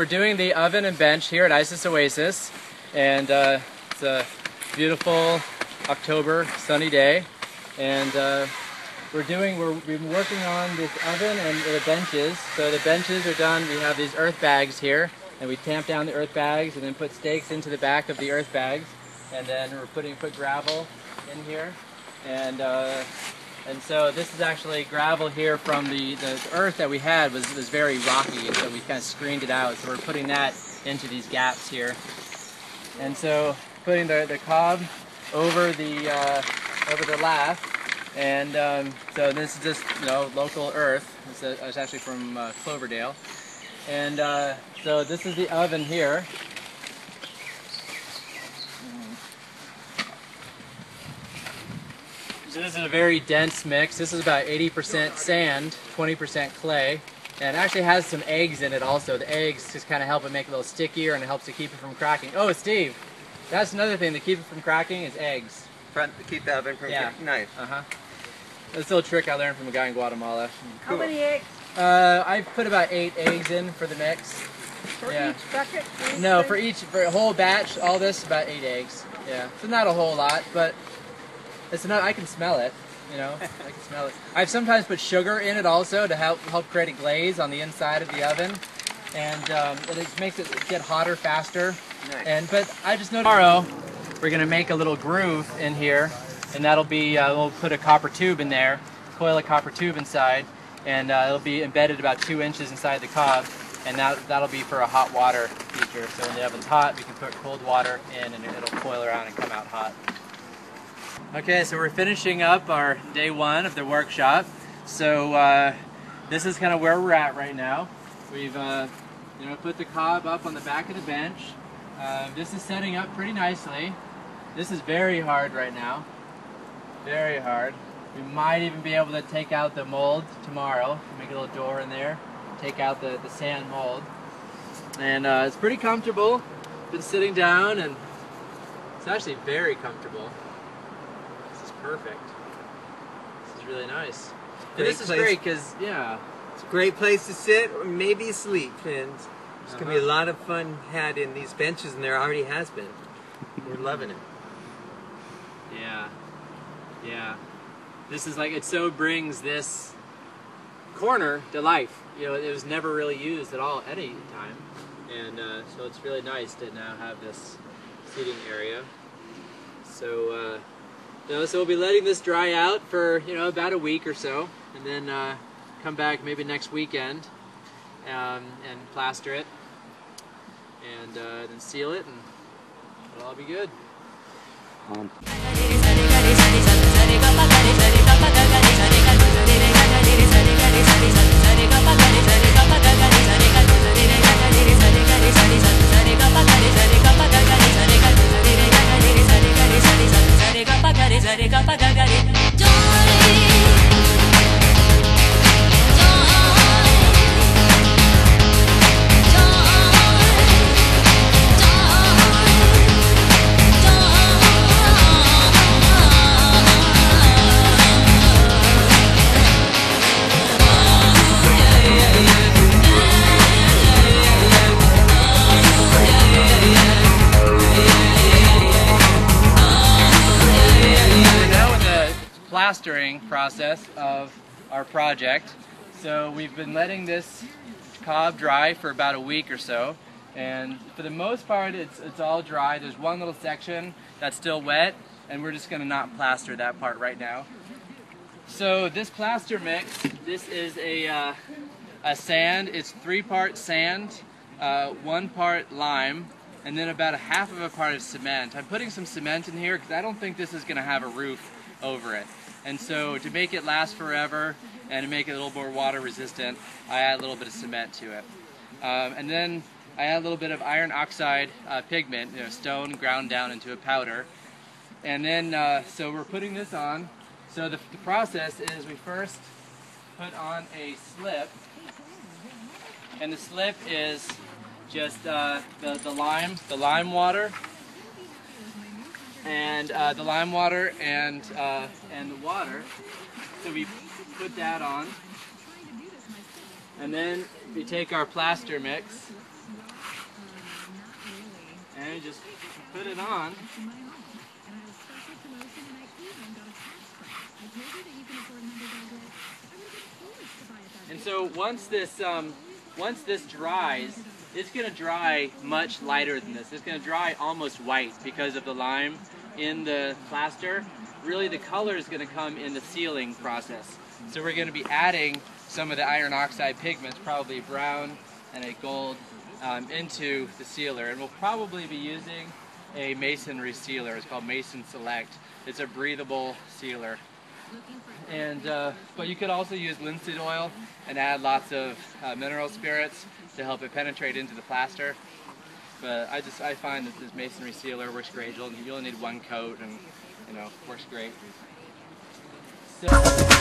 we're doing the oven and bench here at Isis Oasis, and it's a beautiful October sunny day, and we've been working on this oven and the benches. So the benches are done. We have these earth bags here, and we tamp down the earth bags and then put stakes into the back of the earth bags, and then we're put gravel in here, and so this is actually gravel here from the earth that we had was very rocky, and so we kind of screened it out. So we're putting that into these gaps here, and so putting the cob over the lath, and so this is just local earth. It's actually from Cloverdale, and so this is the oven here. So this is a very dense mix. This is about 80% sand, 20% clay, and it actually has some eggs in it also. The eggs just kind of help it make it a little stickier, and it helps to keep it from cracking. Oh, Steve, that's another thing to keep it from cracking is eggs. To keep the oven from cracking? Nice. That's a little trick I learned from a guy in Guatemala. How many eggs? I put about 8 eggs in for the mix. For each bucket? No, for a whole batch, all this, about 8 eggs. Yeah, so not a whole lot, but it's enough. I can smell it, I can smell it. I've sometimes put sugar in it also to help create a glaze on the inside of the oven, and it makes it get hotter faster. Nice. But I just know tomorrow we're gonna make a little groove in here, and that'll be we'll put a copper tube in there, coil a copper tube inside, and it'll be embedded about 2 inches inside the cob, and that'll be for a hot water feature. So when the oven's hot, we can put cold water in, and it'll coil around and come out hot. Okay, so we're finishing up our day 1 of the workshop. So this is kind of where we're at right now. We've put the cob up on the back of the bench. This is setting up pretty nicely. This is very hard right now. Very hard. We might even be able to take out the mold tomorrow. Make a little door in there. Take out the sand mold. And it's pretty comfortable. Been sitting down, and it's actually very comfortable. Perfect. This is really nice. And this is great because, it's a great place to sit or maybe sleep, and there's going to be a lot of fun had in these benches, and there already has been. We're loving it. Yeah. This is like, it so brings this corner to life. It was never really used at all at any time, and so it's really nice to now have this seating area. So so we'll be letting this dry out for about a week or so, and then come back maybe next weekend and plaster it, and then seal it, and it'll all be good. Plastering process of our project. So we've been letting this cob dry for about a week or so, and for the most part it's all dry. There's one little section that's still wet, and we're just going to not plaster that part right now. So this plaster mix, this is a sand. It's 3 parts sand, 1 part lime, and then about a half of a part of cement. I'm putting some cement in here because I don't think this is going to have a roof over it. And so to make it last forever and to make it a little more water resistant, I add a little bit of cement to it. And then I add a little bit of iron oxide pigment, stone ground down into a powder. And then, so we're putting this on. So the process is we first put on a slip. And the slip is just the lime water. And the lime water and the water. So we put that on, and then we take our plaster mix then just put it on. And so once this dries, it's going to dry much lighter than this. It's going to dry almost white because of the lime in the plaster. Really the color is going to come in the sealing process. So we're going to be adding some of the iron oxide pigments, probably brown and a gold, into the sealer. And we'll probably be using a masonry sealer. It's called Mason Select. It's a breathable sealer. And but you could also use linseed oil and add lots of mineral spirits to help it penetrate into the plaster. But I find that this masonry sealer works great. You only need one coat, and works great. So.